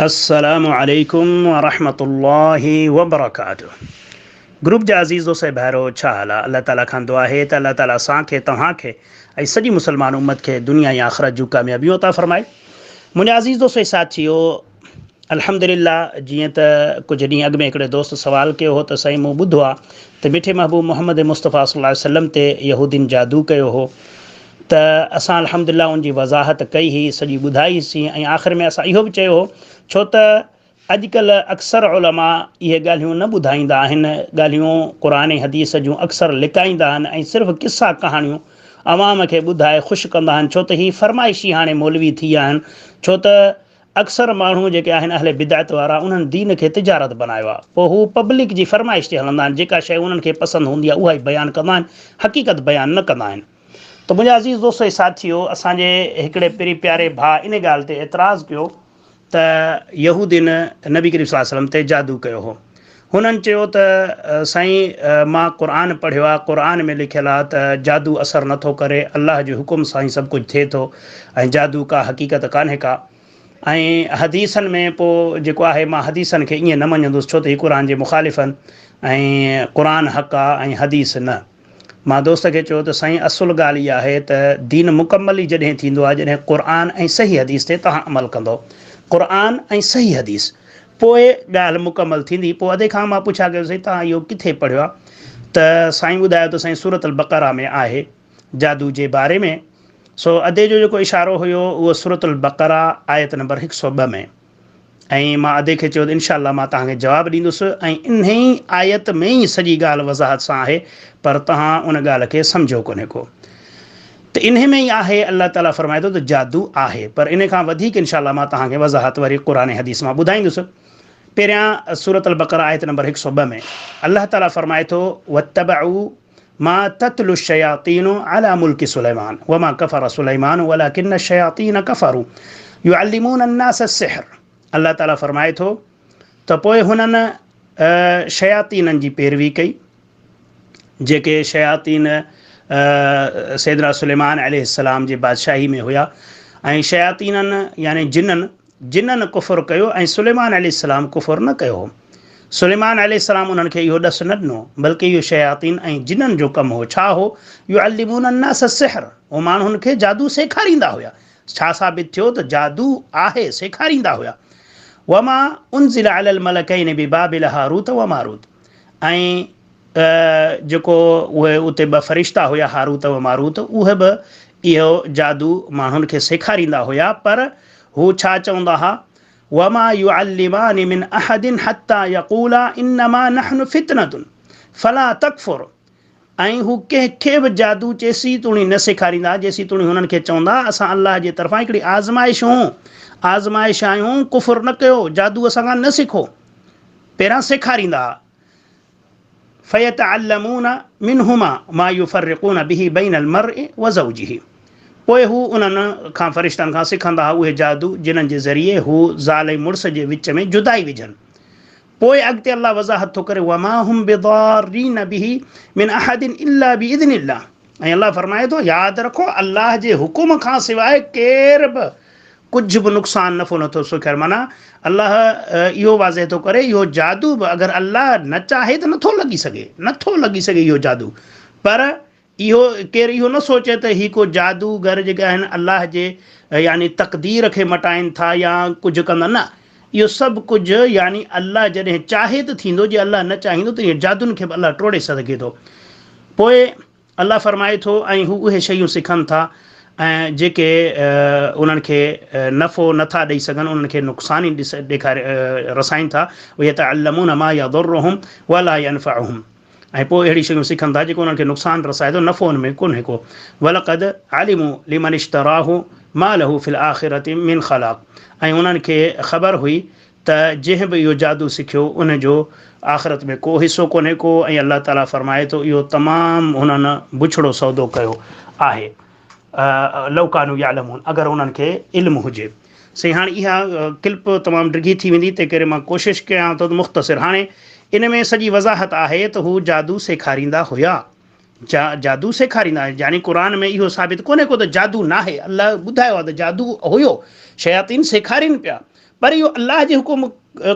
अस्सलामु अलैकुम वरहमतुल्लाहि वबरकातुह। ग्रुप जा अज़ीज़ दोस्त भाइरो, छा हाल आहे? अल्लाह ताला खां दुआ आहे त अल्लाह ताला असांखे तव्हांखे ऐं सॼी मुस्लमान उम्मत खे दुनिया या आख़िरत जूं कामयाबियूं अता फ़रमाए। मुंहिंजा अज़ीज़ दोस्त साथियो, अल्हम्दुलिल्लाह, जीअं त कुझु ॾींहं अॻु में हिकिड़े दोस्त सवाल कयो हो त साईं मूं ॿुधो आहे त मिठे महबूब मोहम्मद मुस्तफ़ा सल्लल्लाहु अलैहि वसल्लम ते यहूदीन जादू कयो हो। त असां अल्हम्दुलिल्लाह उनजी वज़ाहत कई हुई, सॼी ॿुधाईसीं ऐं आख़िर में असां इहो बि चयो हो, छो त अॼुकल्ह अक्सर उलमा इहे ॻाल्हियूं न ॿुधाईंदा आहिनि, ॻाल्हियूं क़ुरान ऐं हदीस जूं अक्सर लिकाईंदा आहिनि ऐं सिर्फ़ु क़िसा कहाणियूं अवाम खे ॿुधाए ख़ुशि कंदा आहिनि, छो त हीअ फ़रमाइशी हाणे मौलवी थी विया आहिनि। छो त अक्सर माण्हू जेके आहिनि अहले बिदायत वारा, उन्हनि दीन खे तिजारत बनायो आहे, पोइ हू पब्लिक जी फ़रमाइश ते हलंदा आहिनि, जेका शइ उन्हनि खे पसंदि हूंदी आहे उहा ई बयानु कंदा आहिनि, हक़ीक़त बयानु न कंदा आहिनि। त मुंहिंजा अज़ीज़ दोस्त ऐं साथियो, असांजे हिकिड़े पहिरीं प्यारे भाउ इन ॻाल्हि ते एतिराज़ु कयो त यहूदीन नबी करीम सल्लल्लाहु अलैहि वसल्लम ते जादू कयो हो। हुननि चयो त साईं मां क़ुरान पढ़ियो आहे, क़ुरान में लिखियलु आहे त जादू असरु नथो करे, अलाह जे हुकुम सां ई सभु कुझु थिए थो ऐं जादू का हक़ीक़त कान्हे का। ऐं हदीसनि में पोइ जेको आहे, मां हदीसनि खे ईअं न मञंदुसि, छो त हीअ क़ुरान जे मुख़ालिफ़ आहिनि ऐं क़ुरान हक़ आहे ऐं हदीस न। मां दोस्त खे चयो त साईं असुलु ॻाल्हि इहा आहे त दीन मुकमल ई जॾहिं थींदो आहे जॾहिं क़ुरान ऐं सही हदीस ते तव्हां अमल कंदो, क़ुरान ऐं सही हदीस, पोइ ॻाल्हि मुकमल थींदी। पोइ अधे खां मां पुछा कयो, साईं तव्हां इहो किथे पढ़ियो आहे? त साईं ॿुधायो त साईं सूरत अल बक़रा में आहे जादू जे बारे में। सो अधे जो जेको इशारो हुयो उहो सूरत अल बक़रा आयत नंबर 102 में, ऐं मां अधे खे चयो त इनशा अल्लाह मां तव्हांखे जवाबु ॾींदुसि ऐं इन ई आयत में ई सॼी ॻाल्हि वज़ाहत सां आहे, पर तव्हां उन ॻाल्हि खे सम्झो कोन्हे को। त इन में ई आहे, अल्लाह ताला फ़रमाए थो त जादू आहे, पर इन खां वधीक इनशा अल्लाह मां तव्हांखे वज़ाहत वरी क़ुरान हदीस मां ॿुधाईंदुसि। पहिरियां सूरत अल बक़रा आयत नंबर 102 में अल्लाह ताला फ़रमाए थो, वत्तबऊ मा तत्लु शयातीनु अला मुल्कि सुलैमान वमा कफ़र सुलैमान वलाकिन्न शयातीन कफ़रू युअल्लिमून अन्नास सिहर। अल्लाह ताला फ़रमाए थो त पोइ हुननि शयातीननि जी पैरवी कई, जेके शयातीन सैदना सुलेमान अलैहिस्सलाम जे बादशाही में हुया, ऐं शयातीननि यानी जिन्ननि कुफ़ुर कयो ऐं सुलेमान अलैहिस्सलाम कुफ़ुर न कयो हो। सुलेमान अलैहिस्सलाम उन्हनि खे इहो ॾसु न ॾिनो, बल्कि इहो शयातीन ऐं जिन्ननि जो कमु हो। छा हो? युअल्लिमून अन्नास सिहर, उहो माण्हुनि खे जादू सेखारींदा हुया। छा साबित थियो? त जादू आहे, सेखारींदा हुया। वमा उनज़िल अलल मलकैनि बिबाबिल हारूत व मारूत, ऐं जेको उहे उते ॿ फ़रिश्ता हुया हारूत व मारूत, उहे बि इहो जादू माण्हुनि खे सेखारींदा हुया। पर हू छा चवंदा हुआ? वमा युअल्लिमानि मिन अहदिन हत्ता यक़ूला इन्नमा नहनु फितनतुन फला तकफुर। ऐं हू कंहिंखे बि जादू चेसी तूणी न सेखारींदा जेसी तूणी हुननि खे चवंदा असां अलाह जे तरफ़ां हिकिड़ी आज़माइश आहियूं, कुफ़ुर न कयो, जादू असां खां न सिखो। पहिरां सेखारींदा। फ़यतअल्लमून मिनहुमा मा युफ़र्रिक़ून बिही बैनल मर्इ व ज़ौजिही, पोइ हू उन्हनि खां फ़रिश्तनि खां सिखंदा उहे जादू जिन्हनि जे ज़रिए हू ज़ाल ऐं मुड़ुस जे विच में जुदाई विझनि। पोइ अॻिते अल्लाह वज़ाहत थो करे, वमा हुम बिदारीन बिही मिन अहदिन इल्ला बिइज़्निल्लाह, ऐं अल्लाह फ़रमाए थो यादि रखो अल्लाह जे हुकुम खां सवाइ केर बि कुझु बि नुक़सानु नफ़ो नथो सुखियर। माना अल्लाह इहो वाज़े थो करे, इहो जादू बि अगरि अल्लाह न चाहे त नथो लॻी सघे इहो जादू। पर इहो केरु इहो न सोचे त हीअ को जादूगर जेके आहिनि अल्लाह जे यानी तक़दीर खे मटाइनि था या कुझु कंदा, न, इहो सभु कुझु यानी अल्लाह जॾहिं चाहे त थींदो, जे अल्लाह न चाहींदो त इहे जादुनि खे बि अल्लाह टोड़े सघे थो। पोइ अल्लाह फ़रमाए थो ऐं हू उहे शयूं सिखनि था ऐं जेके उन्हनि खे नफ़ो नथा ॾेई सघनि, उन्हनि खे नुक़सान ई रसाइनि था। यतअल्लमून मा यदुर्रुहुम वला यनफ़अहुम, ऐं पोइ अहिड़ी शयूं सिखनि था जेको उन्हनि खे नुक़सानु रसाए थो, नफ़ो हुन में कोन्हे को। वलक़द अलिमू लिमन इश्तराहु मा लहू फ़िल आख़िरति मिन ख़लाक़, ऐं उन्हनि खे ख़बर हुई त जंहिं बि इहो जादू सिखियो उनजो आख़िरत में को हिसो कोन्हे को, ऐं अल्लाह ताला फ़रमाए थो इहो तमामु हुननि बुछड़ो सौदो कयो आहे। लौकानू यालमून, अगरि उन्हनि खे इल्मु हुजे। सही, हाणे इहा क्लिप तमामु डिघी थी वेंदी, तंहिं करे मां कोशिशि कयां थो त मुख़्तसिर। हाणे इन में सॼी वज़ाहत आहे त हू जादू सेखारींदा हुया, जादू सेखारींदा, यानी क़ुरान में इहो साबित कोन्हे को त जादू नाहे। अल्लाह ॿुधायो आहे त जादू हुयो, शयातीन सेखारीनि पिया, पर इहो अलाह जे हुकुम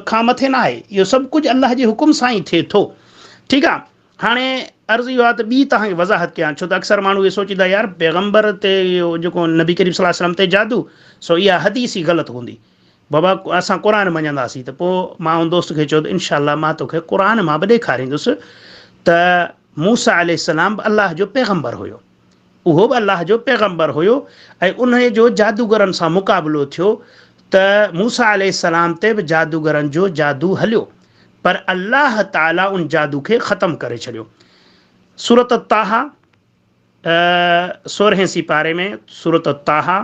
खां मथे न आहे, इहो सभु कुझु अलाह जे हुकुम सां ई थिए थो। ठीकु आहे। हाणे अर्ज़ु इहो आहे त ॿी तव्हांखे वज़ाहत कयां, छो त अक्सर माण्हू इहे सोचींदा यार पैगम्बर ते इहो जेको नबी करीम सल्लल्लाहु अलैहि वसल्लम ते जादू, सो इहा हदीस ई ग़लति हूंदी, बाबा असां क़ुर मञंदासीं। त पोइ मां उन दोस्त खे चयो त इनशा मां तोखे क़ुर मां बि ॾेखारींदुसि त मूसा अलैहिस्सलाम बि अलाह जो पैगम्बर हुयो, उहो बि अलाह जो पैगम्बर हुयो, ऐं उन जो जादूगरनि सां मुक़ाबिलो थियो त मूसा अलैहिस्सलाम ते बि जादूगरनि जो जादू हलियो, पर अल्लाह ताला उन जादू खे ख़तमु करे छॾियो। सूरत ताहा 16 सिपारे में, सूरत ताहा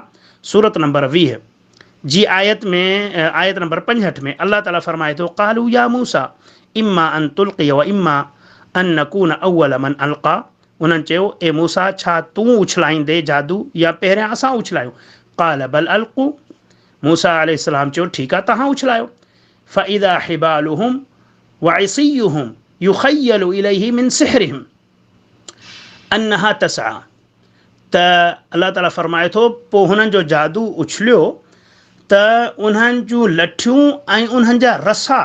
सूरत नंबर 20 जी आयत में, आयत नंबर 65 में अल्लाह ताला फरमाए थो, क़ालू या मूसा इम्मा अन तुल्क़िय व इम्मा अन नकून अव्वल मन अलक़ा। उन्हनि चयो ए मूसा छा तूं उछलाईंदे जादू या पहिरियां असां उछलायूं? क़ाल बल अलक़ू। मूसा अलैहिस्सलाम चयो ठीकु आहे तव्हां उछलायो। फ़इज़ा हिबालुहुम व इसियुहुम युख़य्यलु इलैहि मिन सिहरिहिम अन्नहा तसआ। त अल्लाह ताला फरमाए थो पोइ हुननि जो जादू उछलियो त उन्हनि जूं लठियूं ऐं उन्हनि जा रसा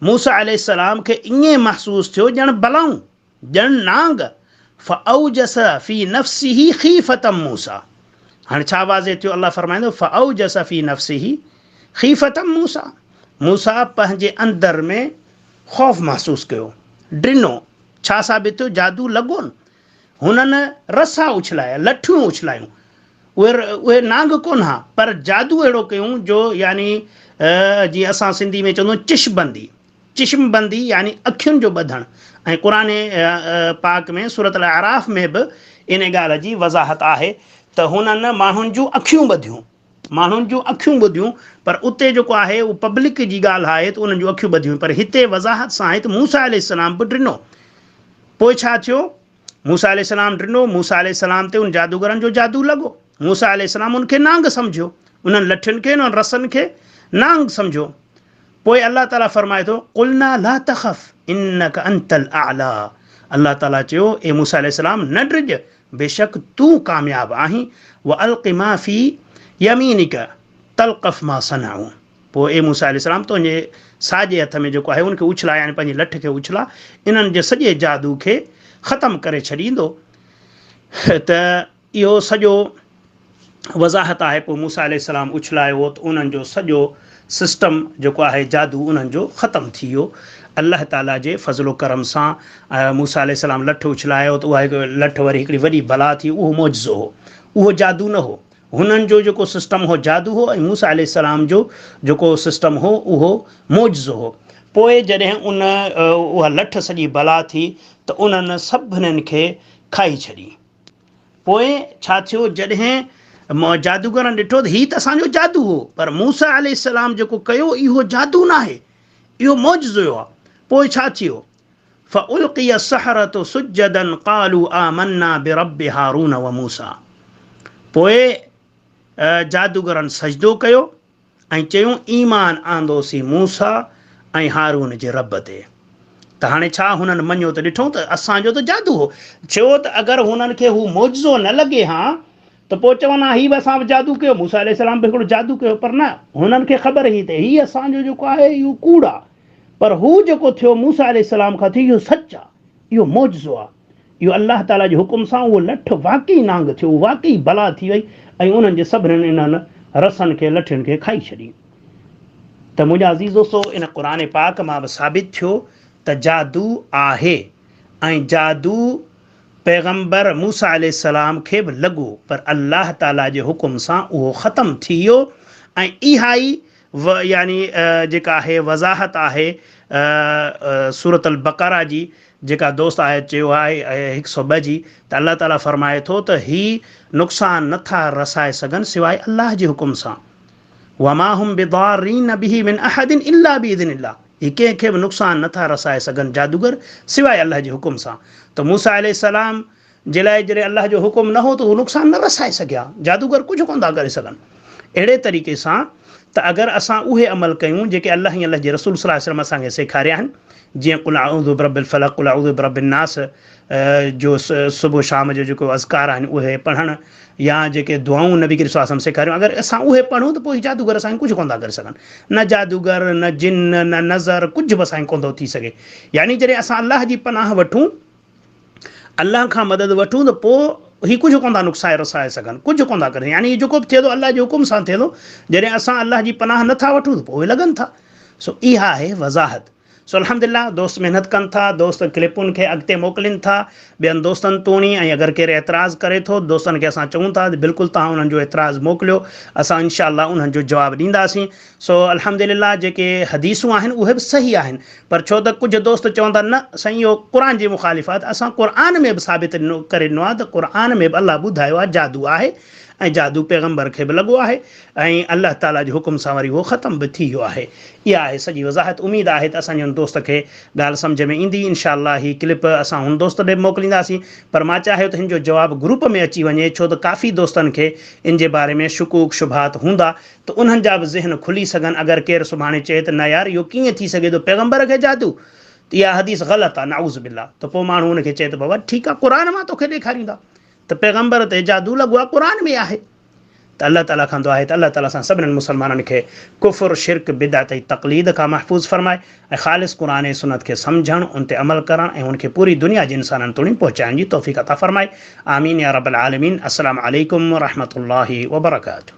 मूसा अलैहिस्सलाम खे ईअं महसूसु थियो ॼण बलाऊं, ॼण नांग। फ़अौजस फ़ी नफ़्सिही ख़ीफ़तम मूसा। हाणे छा वाज़े थियो, अल्लाह फरमाईंदो फ़अौजस फ़ी नफ़्सिही ख़ीफ़तम मूसा। मूसा पंहिंजे अंदर में ख़ौफ़ महसूसु कयो, ड्रिनो। छा साबित थियो? जादू लॻोनि। हुननि रसा उछलाया, लठियूं उछलायूं, उहे नांग कोन हा, पर जादू अहिड़ो कयूं जो यानी जीअं असां सिंधी में चवंदा आहियूं चिशबंदी, चिश्मबंदी यानी अखियुनि जो ॿधणु। ऐं क़ुर पाक में सूरत अल आराफ़ में बि इन ॻाल्हि जी वज़ाहत आहे त हुननि माण्हुनि जूं अखियूं ॿधियूं, माण्हुनि जूं अखियूं ॿुधियूं, पर उते जेको आहे उहो पब्लिक जी ॻाल्हि आहे त उन्हनि जूं अखियूं ॿधियूं, पर हिते वज़ाहत सां आहे त मूसा अलैहिस्सलाम बि ॾिनो। पोइ छा थियो? मूसा अलैहिस्सलाम ॾिनो, मूसा अलैहिस्सलाम ते उन जादूगरनि जो जादू लॻो। मूसा अलैहिस्सलाम उनखे नांग सम्झो, उन्हनि लठियुनि खे उन्हनि रसनि खे नांग सम्झो। पोइ अल्लाह ताला फरमाए थो क़ुलना ला तख़फ़ इन्नका अंतल आला। अल्लाह ताला चयो ए मूसा अलैहिस्सलाम न ड्रिज, बेशक तूं कामयाबु आहीं। व अलक़ि मा फ़ी यमीनिक तल्क़फ़ मा सनअऊ। पोइ ए मूसा अलैहिस्सलाम तुंहिंजे साॼे हथ में जेको आहे उनखे उछला, यानी पंहिंजी लठ खे उछला, इन्हनि जे सॼे जादू खे ख़तमु करे छॾींदो। त इहो सॼो वज़ाहत आहे। पोइ मूसा अलैहिस्सलाम उछलायो त उन्हनि जो सॼो सिस्टम जेको आहे जादू उन्हनि जो ख़तमु थी वियो अल्लाह ताला जे फज़लो करम सां। मूसा अलैहिस्सलाम लठ उछलायो त उहा हिकु लठ वरी हिकिड़ी वॾी बला थी, उहो मौजज़ो हो, उहो जादू न हो। हुननि जो जेको सिस्टम हो जादू हो, ऐं मूसा अलैहिस्सलाम जो जेको सिस्टम हो उहो मौजज़ो हो। पोइ जॾहिं उहा लठ सॼी बला थी त उन्हनि सभिनीनि खे खाई छॾी। पोइ छा थियो? जॾहिं जादूगरनि ॾिठो त हीउ त असांजो जादू हो, पर मूसा अलैहिस्सलाम जेको कयो इहो जादू न आहे, इहो मौजज़ो आहे। पोइ छा थियो? फ़उल्क़िय अस्सहरतु सुज्जदन क़ालू आमन्ना बिरब्बि हारून व मूसा। पोइ जादूगरनि सजदो कयो ऐं चयूं ईमान आंदोसीं मूसा ऐं हारून जे रब ते। त हाणे छा हुननि मञियो त ॾिठो त असांजो त जादू हो। छो त अगरि हुननि खे हू मौजज़ो न लॻे हा त पोइ चवंदा हीउ बि असां बि जादू कयो, मूसा अलैहिस्सलाम बि हिकिड़ो जादू कयो, पर न, हुननि खे ख़बर ई त हीउ असांजो जेको आहे इहो कूड़ आहे। पर हू जेको थियो मूसा अलैहिस्सलाम खां थियो इहो सच आहे, इहो मौजज़ो आहे, इहो अलाह ताला जे हुकुम सां उहो लठ वाक़ई नांग थियो, वाक़ई बला थी वई ऐं उन्हनि जे सभिनीनि इन्हनि रसनि खे लठियुनि खे खाई छॾी। त मुंहिंजा अज़ीज़ दोस्तो, इन क़ुर पाक मां बि साबित थियो त जादू आहे ऐं जादू पैगम्बर मूसा अलैहिस्सलाम खे बि लॻो, पर अल्लाह ताला जे हुकुम सां उहो ख़तमु थी वियो। ऐं इहा ई यानी जेका आहे वज़ाहत आहे सूरत अल बक़रा जी, जेका दोस्त आहे चयो आहे 102 जी, त अल्लाह ताला फरमाए थो त हीउ नुक़सान नथा रसाए सघनि सवाइ अल्लाह जे हुकुम सां। वमा हुम बिदारीन बिही मिन अहदिन इल्ला बिइज़्निल्लाह। हीउ कंहिंखे बि नुक़सान नथा रसाए सघनि जादूगर सवाइ अल्लाह जे हुकुम सां। त मूसा अलैहिस्सलाम जे लाइ जॾहिं अल्लाह जो हुकुम न हो त उहो नुक़सान न रसाए सघिया, जादूगर कुझु कोन था करे सघनि। अहिड़े तरीक़े सां त अगरि असां उहे अमल कयूं जेके अलाह ऐं अलाह जे रसूल सल्लल्लाहु अलैहि वसल्लम असांखे सेखारिया आहिनि, जीअं कुल अऊज़ु बिरब्बिल फलक़, कुल अऊज़ु बिरब्बिन नास जो सुबुह शाम जो जेको अज़कार आहिनि उहे पढ़णु, या जेके दुआऊं नबी करीम सल्लल्लाहु अलैहि वसल्लम सेखारियूं, अगरि असां उहे पढ़ूं त पोइ जादूगर असांखे कुझु कोन था करे सघनि। न जादूगर, न जिन, न नज़र, कुझु बि असांखे कोन थो थी सघे। यानी जॾहिं असां अलाह जी पनाह वठूं, अलाह खां मदद वठूं, त पोइ ही कुझु कोन था नुक़साए रसाए सघनि, कुझु कोन था करे। यानी जेको बि थिए थो अलाह जे हुकुम सां थिए थो। जॾहिं असां अलाह जी पनाह नथा वठूं त पोइ उहे लॻनि था। सो इहा आहे वज़ाहत। सो अल्हम्दुलिल्लाह दोस्त महिनत कनि था, दोस्त क्लिपुनि खे अॻिते मोकिलीनि था ॿियनि दोस्तनि तोणी, ऐं अगरि केरु एतिराज़ु करे थो दोस्तनि खे असां चऊं था बिल्कुलु तव्हां उन्हनि जो एतिराज़ु मोकिलियो, असां इंशा अल्लाह उन्हनि जो जवाबु ॾींदासीं। सो अल्हम्दुलिल्लाह जेके हदीसूं आहिनि उहे बि सही आहिनि, पर छो त कुझु दोस्त चवंदा न साईं इहो क़ुर जे मुख़ालिफ़ आहे, त असां क़ुर में बि साबित करे ॾिनो आहे त क़ुर में बि अलाह ॿुधायो आहे जादू आहे, ऐं जादू पैगम्बर खे बि लॻो आहे, ऐं अलाह ताला जे हुकुम सां वरी उहो ख़तमु बि थी वियो आहे। इहा आहे सॼी वज़ाहत। उमेदु आहे त असांजे हुन दोस्त खे ॻाल्हि सम्झ में ईंदी। इनशा अल्लाह ही क्लिप असां हुन दोस्त ॾे बि मोकिलींदासीं, पर मां चाहियो त हिन जो जवाबु ग्रुप में अची वञे, छो त काफ़ी दोस्तनि खे इन जे बारे में शुकूक शुबहात हूंदा, त उन्हनि जा बि ज़हन खुली सघनि। अगरि केरु सुभाणे चए त न यार इहो कीअं थी सघे थो पैगम्बर खे जादू, त इहा हदीस ग़लति आहे, नाऊज़ बिल्लाह। त पोइ माण्हू हुनखे चए त बाबा ठीकु आहे, क़ुर मां तोखे ॾेखारींदा त पैगम्बर ते जादू लॻो आहे, क़ुर में आहे। त अल्लाह ताला खां दुआ आहे त अल्लाह ताला सां सभिनीनि मुसलमाननि खे कुफ़ुर, शिरक, बिदअत ऐं तक़लीद खां महफ़ूज़ फरमाए, ऐं ख़ालिस क़ुर ऐं सुन्नत खे सम्झणु, उन ते अमल करणु, ऐं उनखे पूरी दुनिया जे इंसाननि ताईं पहुचाइण जी तौफ़ीक़ अता फरमाए। आमीन या रब्बल आलमीन। अस्सलामु अलैकुम व रहमतुल्लाहि व बरकातुहू।